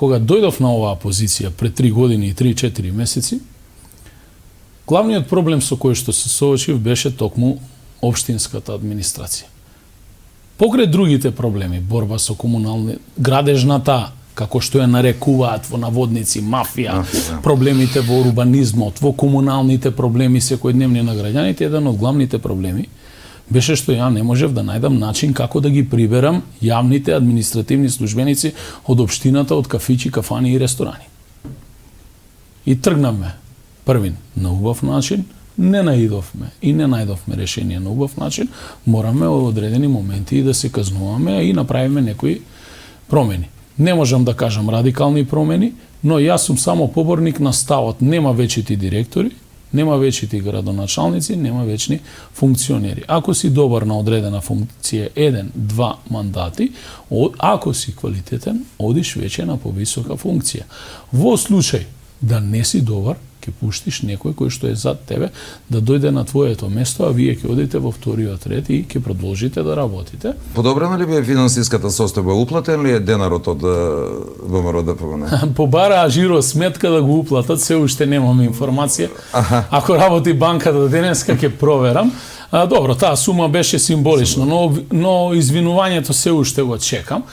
кога дојдов на оваа позиција пред 3 години и 3-4 месеци, главниот проблем со кој што се соочив беше токму општинската администрација. Покрај другите проблеми, борба со комунални, градежната, како што ја нарекуваат во наводници, мафија, проблемите во урбанизмот, во комуналните проблеми секојдневни на граѓаните, еден од главните проблеми беше што ја не можев да најдам начин како да ги приберам јавните административни службеници од општината, од кафичи, кафани и ресторани. И тргнавме првин на убав начин, не наидовме и не најдовме решение на убав начин, мораме во одредени моменти и да се казнуваме и направиме некои промени. Не можам да кажам радикални промени, но јас сум само поборник на ставот нема вечити директори, нема вечити градоначалници, нема вечни функционери. Ако си добар на одредена функција 1-2 мандати, ако си квалитетен, одиш веќе на повисока функција. Во случај да не си добар, ќе пуштиш некој кој што е зад тебе да дојде на твоето место, а вие ќе одите во вториот ред и ќе продолжите да работите. Подобрена ли бе финансиската состојба? Уплатен ли е денарот од ВМРО ДПМН? Побараа жиро сметка да го уплатат, се уште немаме информација. Ако работи банката денеска ќе проверам. Добро, таа сума беше символична, но извинувањето се уште го чекам.